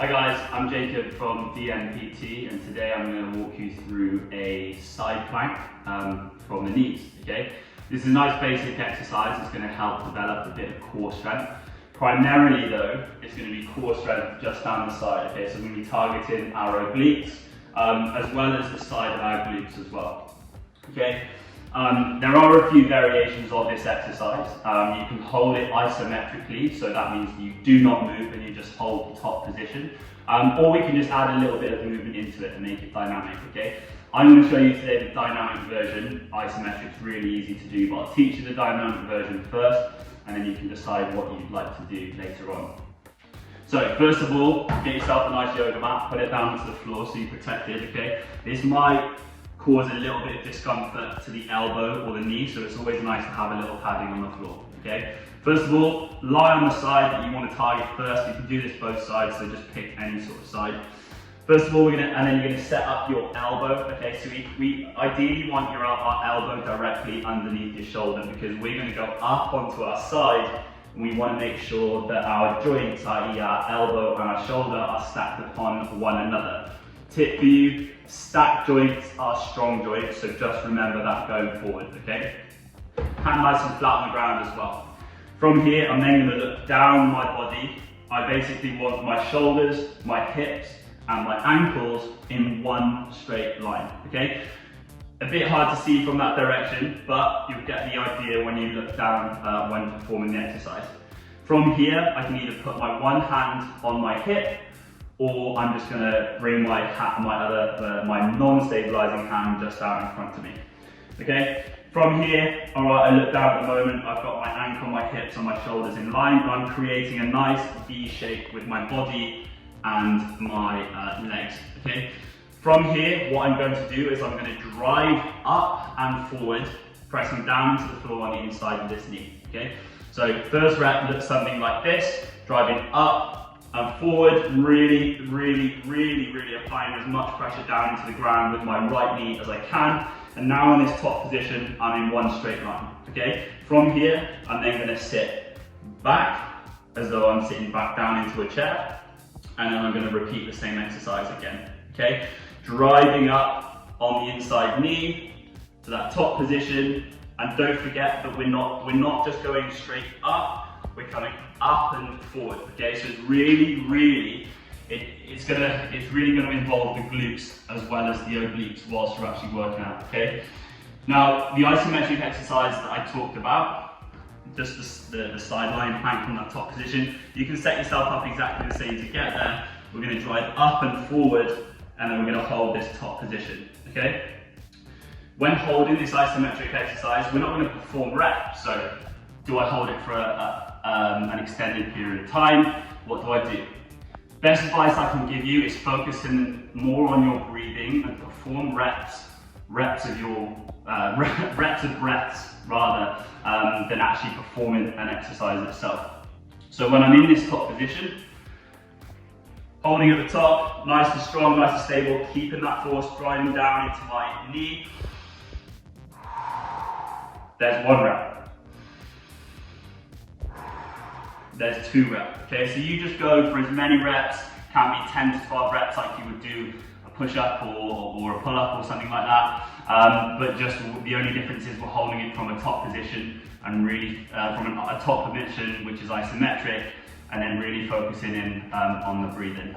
Hi guys, I'm Jacob from DNPT, and today I'm going to walk you through a side plank from the knees, okay? This is a nice basic exercise. It's going to help develop a bit of core strength. Primarily though, it's going to be core strength just down the side, okay? So we're going to be targeting our obliques as well as the side of our glutes as well, okay? There are a few variations of this exercise. You can hold it isometrically, so that means you do not move and you just hold the top position. Or we can just add a little bit of movement into it and make it dynamic, okay? I'm going to show you today the dynamic version. Isometric is really easy to do, but I'll teach you the dynamic version first, and then you can decide what you'd like to do later on. So first of all, get yourself a nice yoga mat, put it down to the floor so you're protected, okay? This might cause a little bit of discomfort to the elbow or the knee, so it's always nice to have a little padding on the floor, okay? First of all, lie on the side that you want to target first. You can do this both sides, so just pick any sort of side. First of all, and then you're going to set up your elbow, okay? So we ideally want our elbow directly underneath your shoulder, because we're going to go up onto our side, and we want to make sure that our joints, i.e. our elbow and our shoulder, are stacked upon one another. Tip for you, stacked joints are strong joints, so just remember that going forward, okay? Hand nice and flat on the ground as well. From here, I'm then going to look down my body. I basically want my shoulders, my hips, and my ankles in one straight line, okay? A bit hard to see from that direction, but you'll get the idea when you look down when performing the exercise. From here, I can either put my one hand on my hip, or I'm just going to bring my non-stabilizing hand just out in front of me. Okay? From here, all right, I look down at the moment, I've got my ankle, my hips and my shoulders in line, but I'm creating a nice V shape with my body and my legs. Okay? From here, what I'm going to do is I'm going to drive up and forward, pressing down to the floor on the inside of this knee. Okay? So first rep looks something like this, driving up and forward, really applying as much pressure down into the ground with my right knee as I can. And now in this top position, I'm in one straight line, okay? From here, I'm then gonna sit back as though I'm sitting back down into a chair, and then I'm gonna repeat the same exercise again, okay? Driving up on the inside knee to that top position, and don't forget that we're not just going straight up, we're coming up and forward, okay? So it's really going to involve the glutes as well as the obliques whilst you're actually working out, okay? Now, the isometric exercise that I talked about, just the sideline plank from that top position, you can set yourself up exactly the same to get there. We're going to drive up and forward, and then we're going to hold this top position, okay? When holding this isometric exercise, we're not going to perform reps, so do I hold it for an extended period of time? What do I do? Best advice I can give you is focusing more on your breathing and perform reps of breaths rather than actually performing an exercise itself. So when I'm in this top position, holding at the top, nice and strong, nice and stable, keeping that force driving down into my knee. There's one rep. There's two reps, okay? So you just go for as many reps, can be 10 to 12 reps like you would do a push-up or a pull-up or something like that. But just the only difference is we're holding it from a top position and really from a top position, which is isometric, and then really focusing in on the breathing.